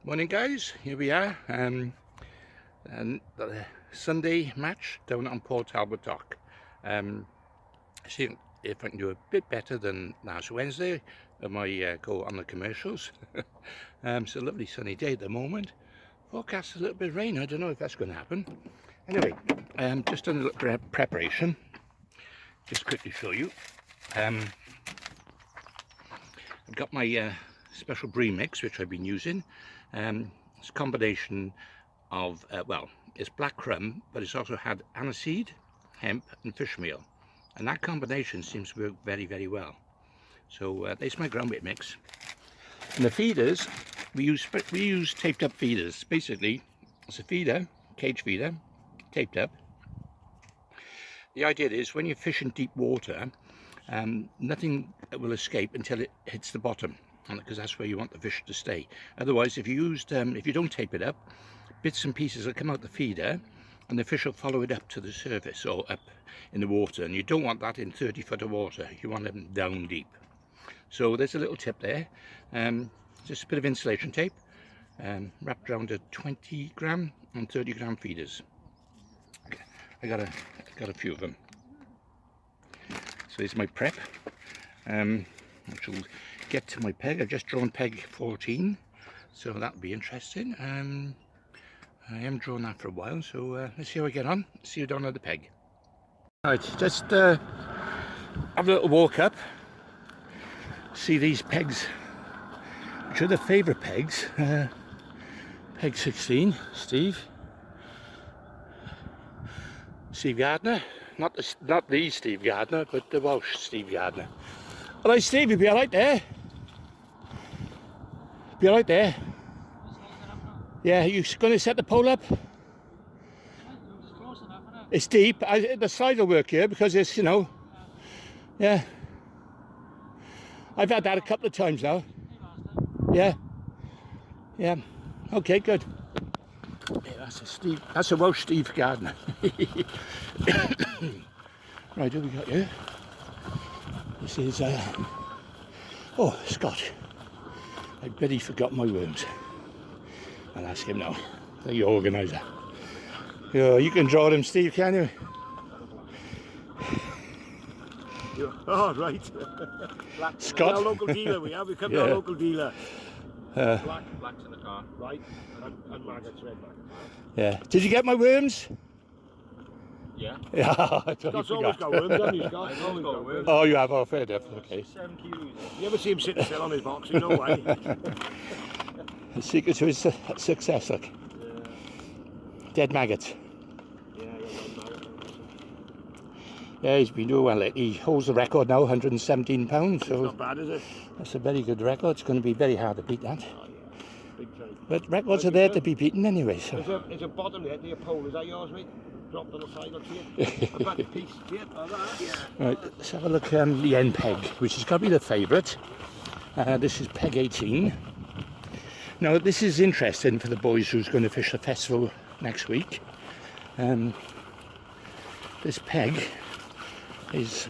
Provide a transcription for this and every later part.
Morning guys, here we are, and the Sunday match down on Port Talbot Dock. See if I can do a bit better than last Wednesday at my go on the commercials. It's a lovely sunny day at the moment. Forecast a little bit of rain, I don't know if that's going to happen. Anyway, just done a little preparation, just quickly show you. I've got my special bream mix which I've been using. It's a combination of well, it's black crumb, but it's also had aniseed, hemp and fish meal, and that combination seems to work very well. So that's my ground bait mix. And the feeders, we use taped up feeders. Basically it's a feeder, cage feeder, taped up. The idea is when you fish in deep water, nothing will escape until it hits the bottom, because that's where you want the fish to stay. Otherwise, if you don't tape it up, bits and pieces will come out the feeder and the fish will follow it up to the surface or up in the water, and you don't want that in 30 foot of water. You want them down deep. So there's a little tip there. Just a bit of insulation tape wrapped around a 20 gram and 30 gram feeders. Okay. I got a few of them. So here's my prep, which will get to my peg. I've just drawn peg 14, so that'll be interesting. I am drawing that for a while, so let's see how I get on. See you down at the peg. Right, just have a little walk up, see these pegs, which are the favourite pegs. Peg 16, Steve Gardner. Not the Steve Gardner, but the Welsh Steve Gardner. Hello Steve, you'll be alright there? Be alright there? Yeah, you going to set the pole up? It's deep. The slide will work here because it's, you know, yeah. I've had that a couple of times now. Yeah. Yeah. Okay, good. Yeah, that's a Welsh Steve Gardner. Right, who we got here? This is oh, Scott. I bet he forgot my worms. I'll ask him now, the organiser. Yeah, you can draw them, Steve, can you? Oh, right. Scott. We're our local dealer, we have. We come to our local dealer. Black's in the car. Right, and maggots, red maggots. Yeah. Did you get my worms? Yeah. Yeah, I thought Scott's you always forgot. got worms, hasn't he, Scott? I've always got worms. Oh, you have? Oh, fair enough. Okay. 7 kilos. You ever see him sitting still on his box? You know why. The secret to his success, look. Yeah. Dead maggots. Yeah, maggots. Yeah, he's been doing well. He holds the record now, 117 pounds. So not bad, is it? That's a very good record. It's going to be very hard to beat that. Oh, yeah. Big time. But records are there to be beaten anyway. So. There's a bottom there to your pole. Is that yours, mate? Dropped on the side up here. A back piece. Yeah, like that. Yeah. Right, let's have a look at the end peg, which is probably the favourite. This is peg 18. Now, this is interesting for the boys who's going to fish the festival next week. This peg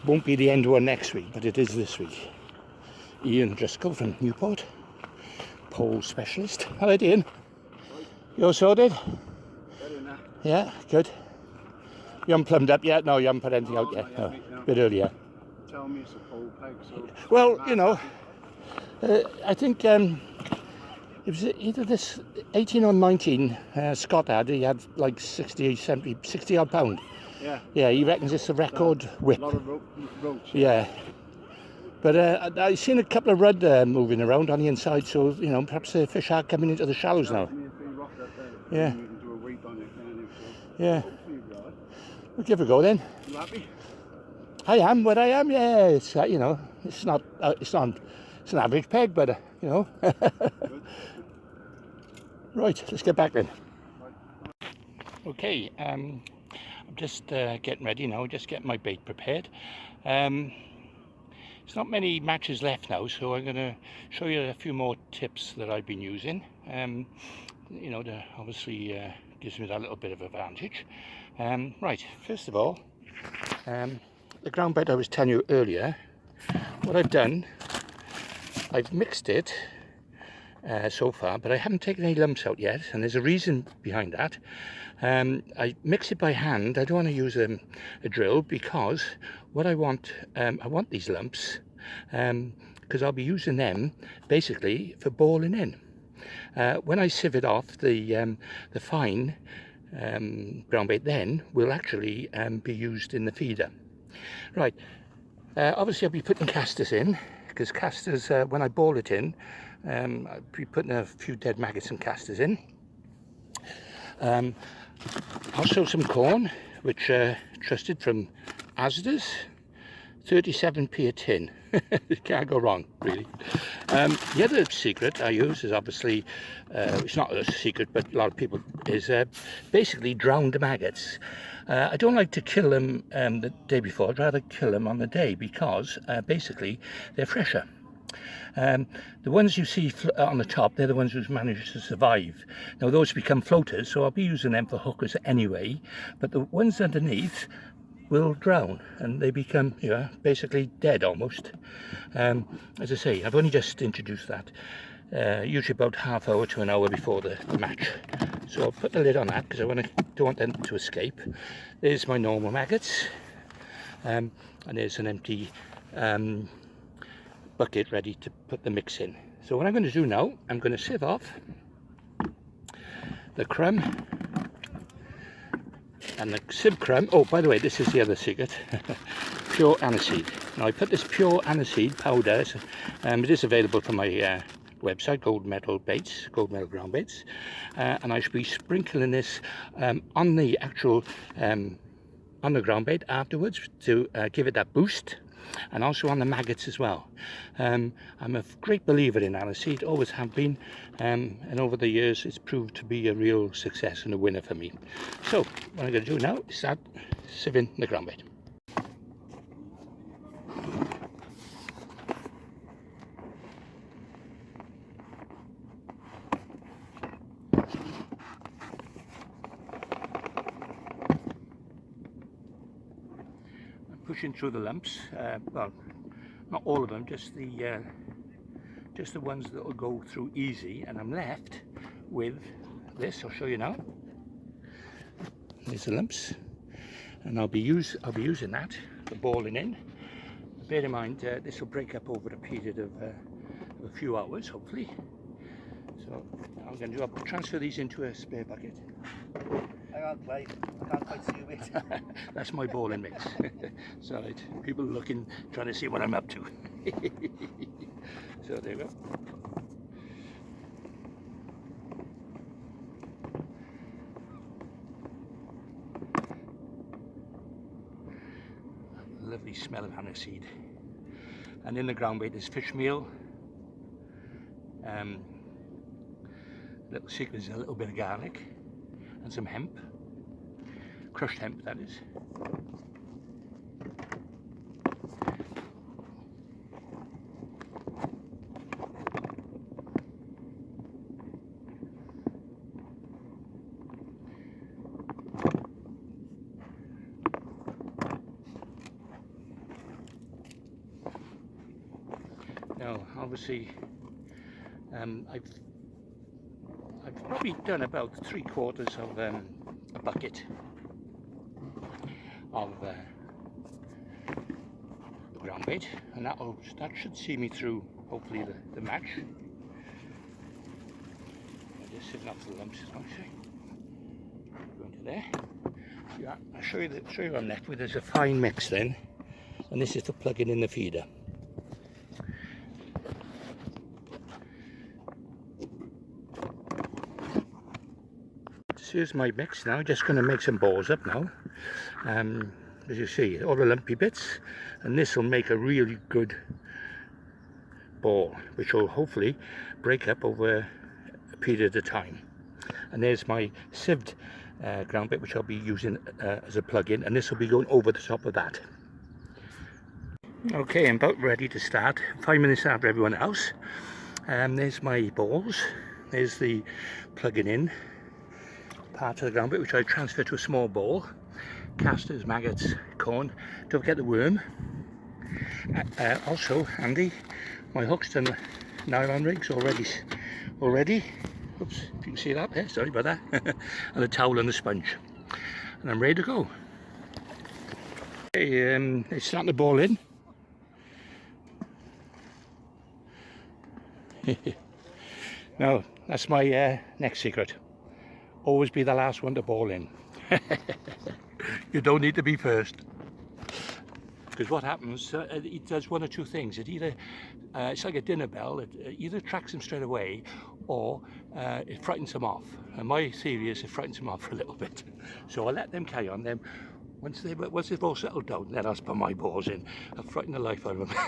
won't be the end one next week, but it is this week. Ian Driscoll from Newport, pole specialist. Hello, Ian. You all sorted? Yeah, good. You haven't plumbed up yet? No, you haven't put anything out yet? No, a bit earlier. Tell me it's a pole peg, so... Well, you know, I think it was either this 18 or 19 Scott had. He had like 60, 70, 60 odd pound. Yeah. Yeah, he reckons it's a record whip. A lot of roach. Yeah. But I've seen a couple of rudd moving around on the inside, so, you know, perhaps the fish are coming into the shallows now. Yeah. You can do a weight on it, can't you? So Yeah. right. We'll give it a go then. You happy? I am what I am, yeah. It's, you know, it's an average peg, but, you know. Right, let's get back then. Okay, I'm just getting ready now, just getting my bait prepared. There's not many matches left now, so I'm going to show you a few more tips that I've been using. You know, obviously gives me that little bit of advantage. Right, first of all, the ground bait I was telling you earlier, what I've done, I've mixed it so far, but I haven't taken any lumps out yet, and there's a reason behind that. I mix it by hand. I don't want to use a drill, because what I want these lumps, because I'll be using them basically for balling in. When I sieve it off, the fine ground bait then will actually be used in the feeder. Right, obviously I'll be putting casters in, because casters, when I ball it in, I'll be putting a few dead maggots and casters in. Also some corn, which trusted from Asda's, 37p a tin. Can't go wrong, really. The other secret I use is obviously, it's not a secret, but a lot of people, is basically drowned maggots. I don't like to kill them the day before. I'd rather kill them on the day, because basically they're fresher. The ones you see on the top, they're the ones who's managed to survive. Now those become floaters, so I'll be using them for hookers anyway, but the ones underneath will drown, and they become, you know, basically dead almost. As I say, I've only just introduced that, usually about half hour to an hour before the match. So I'll put the lid on that, because I don't want them to escape. There's my normal maggots, and there's an empty bucket ready to put the mix in. So what I'm going to do now, I'm going to sieve off the crumb and the sieve crumb. Oh, by the way, this is the other secret. Pure aniseed. Now I put this pure aniseed powder, it is available from my website, Gold Medal Ground Baits, and I should be sprinkling this on the actual on the ground bait afterwards to give it that boost, and also on the maggots as well. I'm a great believer in aniseed, always have been, and over the years it's proved to be a real success and a winner for me. So what I'm going to do now is start sieving the ground bait. Pushing through the lumps, well, not all of them, just the ones that will go through easy, and I'm left with this. I'll show you now. There's the lumps, and I'll be using that for balling in. Bear in mind, this will break up over a period of a few hours, hopefully. So I'm going to do, I'll transfer these into a spare bucket. Hang on, Clive. I can't quite see it. That's my balling mix. Sorry, people looking, trying to see what I'm up to. So there you go. Lovely smell of aniseed. And in the ground bait there's fish meal. Little secret is a little bit of garlic and some hemp. Crushed hemp, that is. Now, obviously, I've probably done about 3/4 of a bucket of the ground bait, and that should see me through, hopefully, the match. I'm just sitting off the lumps, actually. Go into there. Yeah, I'll show you what I'm left with. There's a fine mix then, and this is for plugging in the feeder. So here's my mix now. Just going to make some balls up now. As you see, all the lumpy bits, and this will make a really good ball, which will hopefully break up over a period of time. And there's my sieved ground bait, which I'll be using as a plug-in, and this will be going over the top of that. Okay, I'm about ready to start. 5 minutes after everyone else. There's my balls. There's the plugging in part of the ground bait, which I transfer to a small bowl. Casters, maggots, corn. Don't forget the worm. Also handy, my hooks and nylon rigs already already. Oops, if you can see that there, sorry about that. And a towel and a sponge. And I'm ready to go. Okay, let's slant the ball in. Now, that's my next secret. Always be the last one to ball in. You don't need to be first. Because what happens, it does one or two things. It either, it's like a dinner bell, it either attracts them straight away or it frightens them off. And my theory is it frightens them off for a little bit. So I'll let them carry on. Then once they've all settled down, then I'll put my balls in and frighten the life out of them.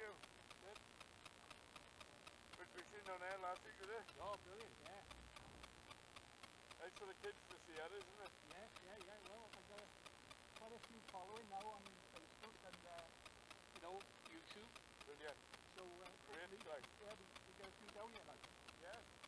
you. Good. Good fishing down there last week, was it? Oh, brilliant, yeah. Nice for the kids to see it, isn't it? Yeah. Well, I've got quite a few following now on Facebook and, YouTube. Brilliant. So, Great, hopefully, guys. yeah, we get a few down here, like. Yes.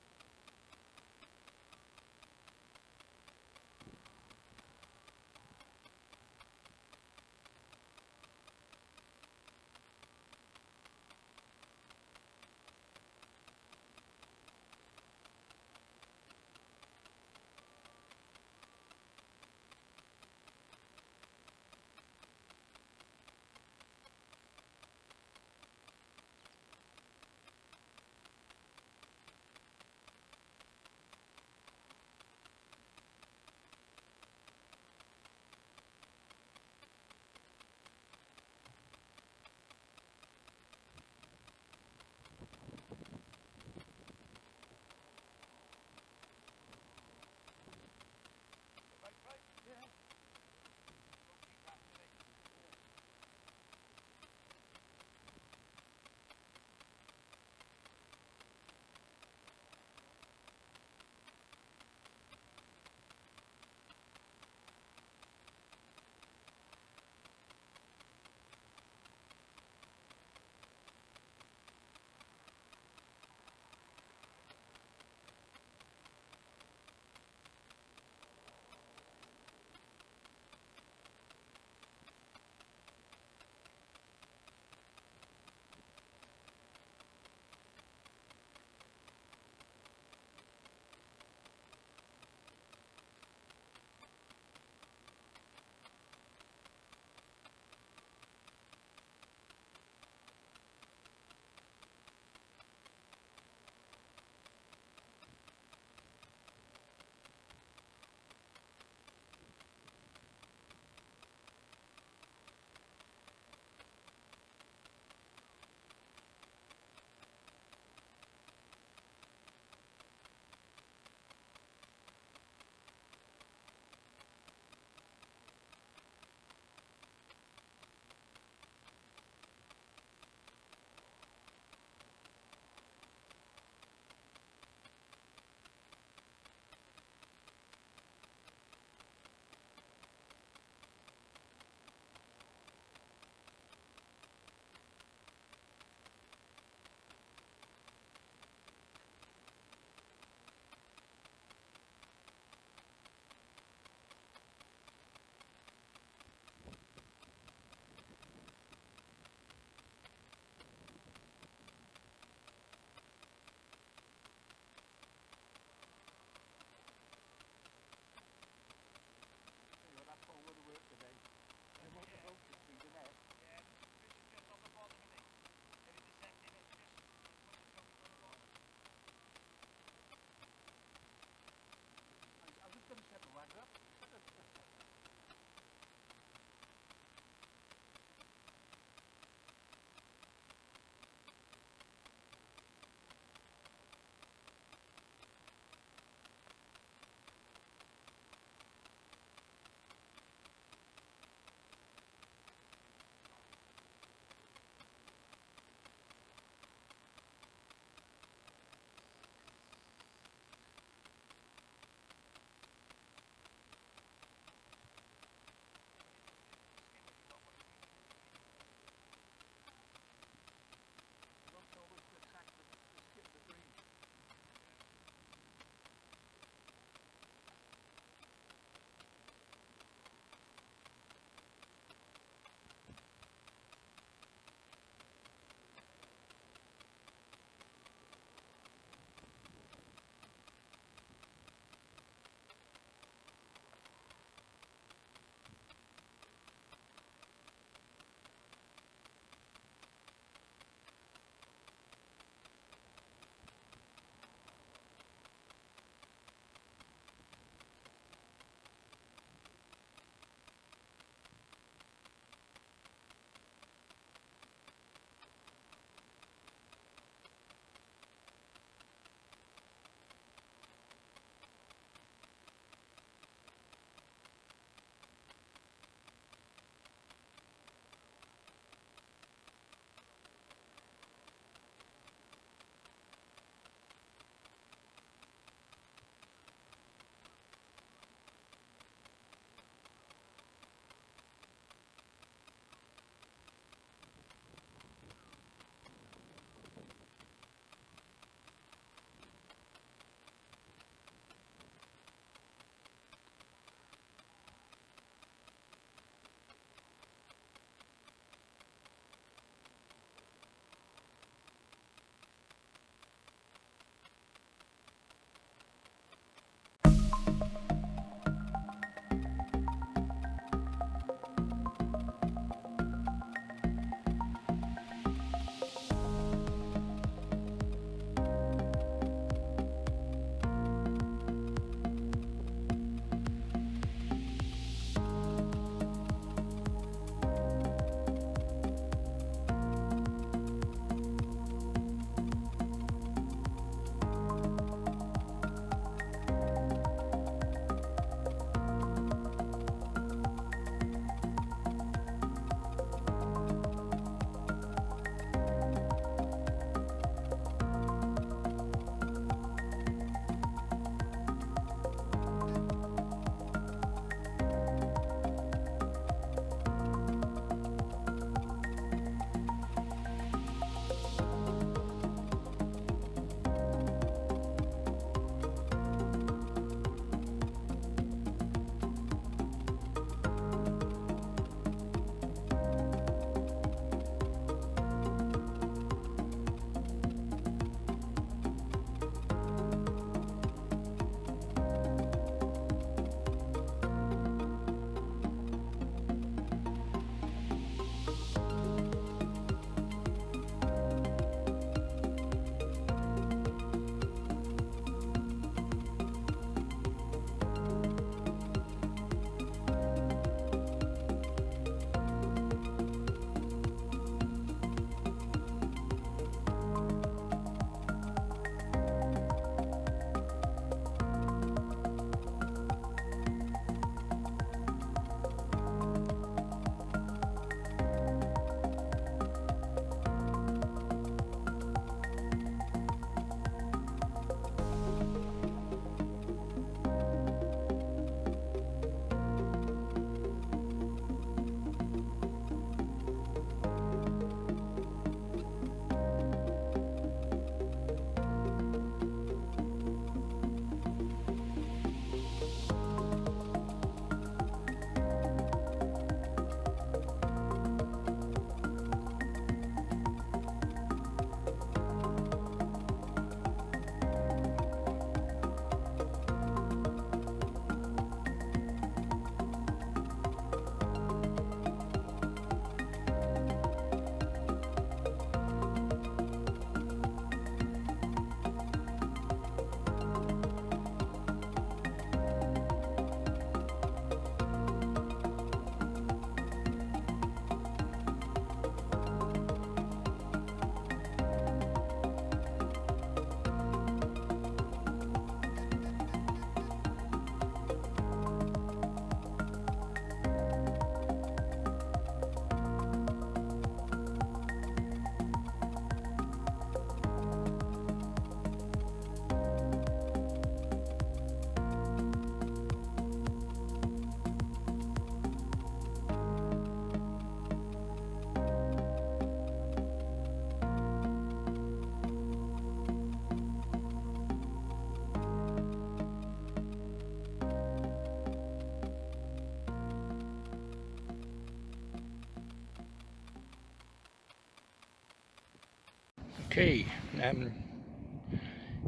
Okay,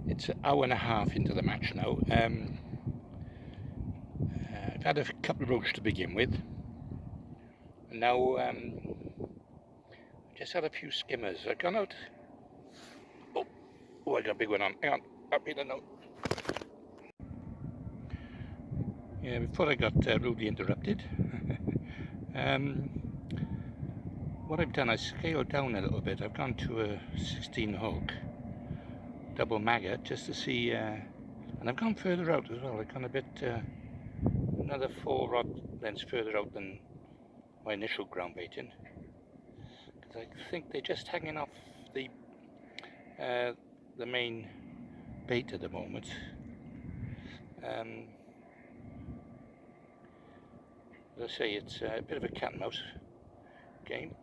it's an hour and a half into the match now. I've had a couple of roach to begin with, and now just had a few skimmers. I've gone out. Oh, I got a big one on. Hang on, up here now. Yeah, before I got rudely interrupted, what I've done, I scaled down a little bit. I've gone to a 16 hook double maggot just to see, and I've gone further out as well. I've gone a bit, another 4 rod lengths further out than my initial ground baiting, because I think they're just hanging off the main bait at the moment. As I say, it's a bit of a cat and mouse game.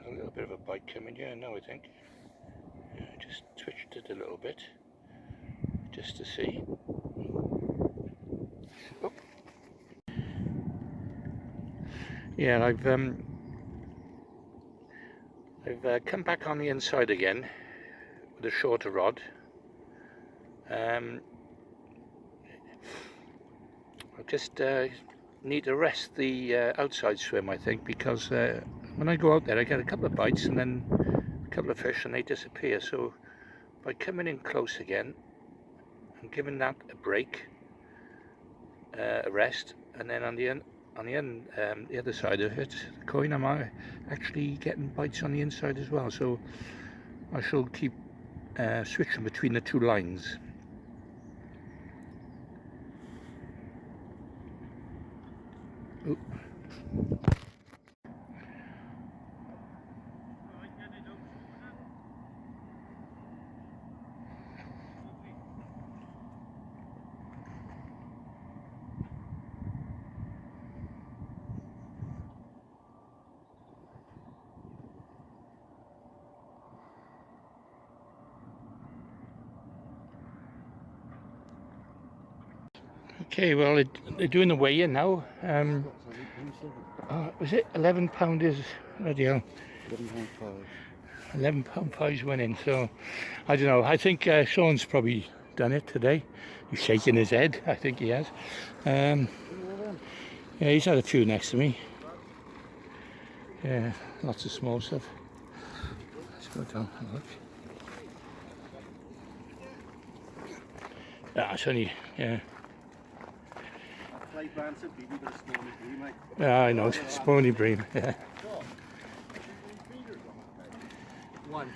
Got a little bit of a bite coming here now, I think. I just twitched it a little bit just to see. Oh. Yeah, I've come back on the inside again with a shorter rod. I just need to rest the outside swim, I think, because when I go out there I get a couple of bites and then a couple of fish and they disappear. So by coming in close again and giving that a break, a rest, and then on the other side of it, the coin, I'm actually getting bites on the inside as well. So I shall keep switching between the two lines. Ooh. Okay, well, they're doing the weigh-in now. Was it £11 is bloody hell? £11.5 winning. So I don't know. I think Sean's probably done it today. He's shaking his head. I think he has. Yeah, he's had a few next to me. Yeah, lots of small stuff. Let's go down and look. Ah, it's only, yeah. Clive Branson, people got a stony bream, mate. Yeah, I know, spawny bream, yeah. One.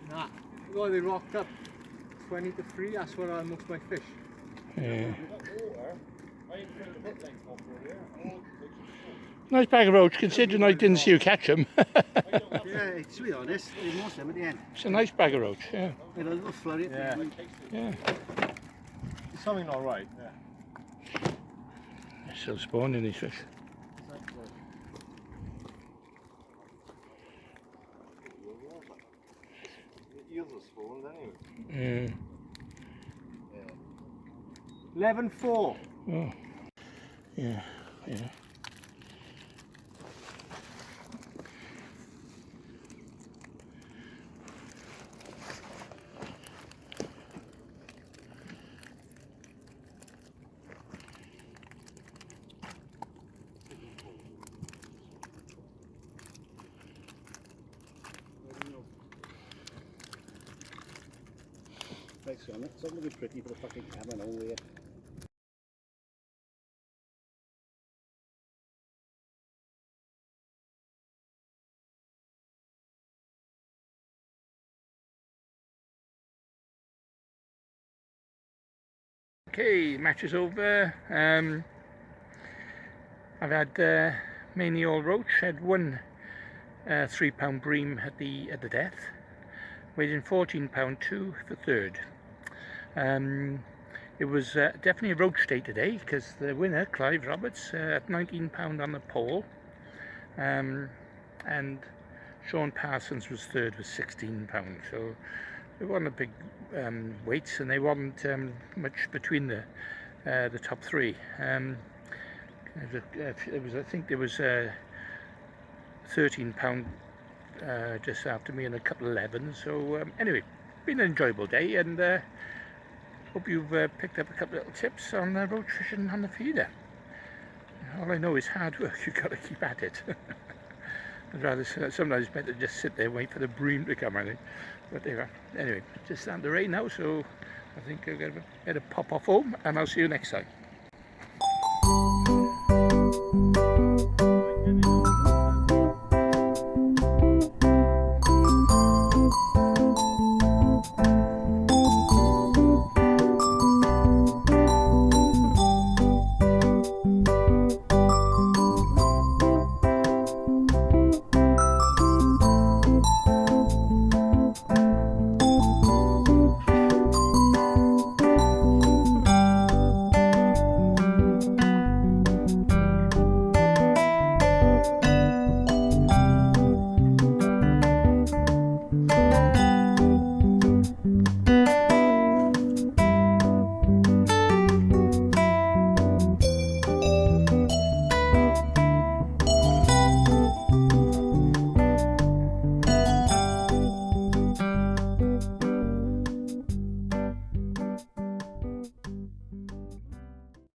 Nah. Well, they rocked up 20 to 3, that's where I most my fish. Yeah. Nice bag of roach, considering I didn't see you catch them. Yeah, to be honest, there's most of them at the end. It's a nice bag of roach, yeah. With a little flurry at the end. Yeah. There's something not right. Yeah. They're still spawning these fish. Eels are spawned anyway. Yeah. 11-4. Oh. Yeah, yeah. Thanks, son. It's not looking pretty for the fucking camera, no way. Okay, match is over. I've had mainly all roach. Had one £3 bream at the death, weighing £14.2 for third. It was definitely a roach day today, because the winner, Clive Roberts, at £19 on the pole, and Sean Parsons was third with £16. So they weren't a big weights, and they wasn't much between the top three. It was, I think there was £13 just after me and a couple of 11. So anyway, been an enjoyable day, and hope you've picked up a couple of little tips on road fishing on the feeder. All I know is hard work. You've got to keep at it. I'd rather sometimes better just sit there and wait for the bream to come, I think. But there you are. Anyway, just starting to rain now, so I think I'm going to better pop off home, and I'll see you next time.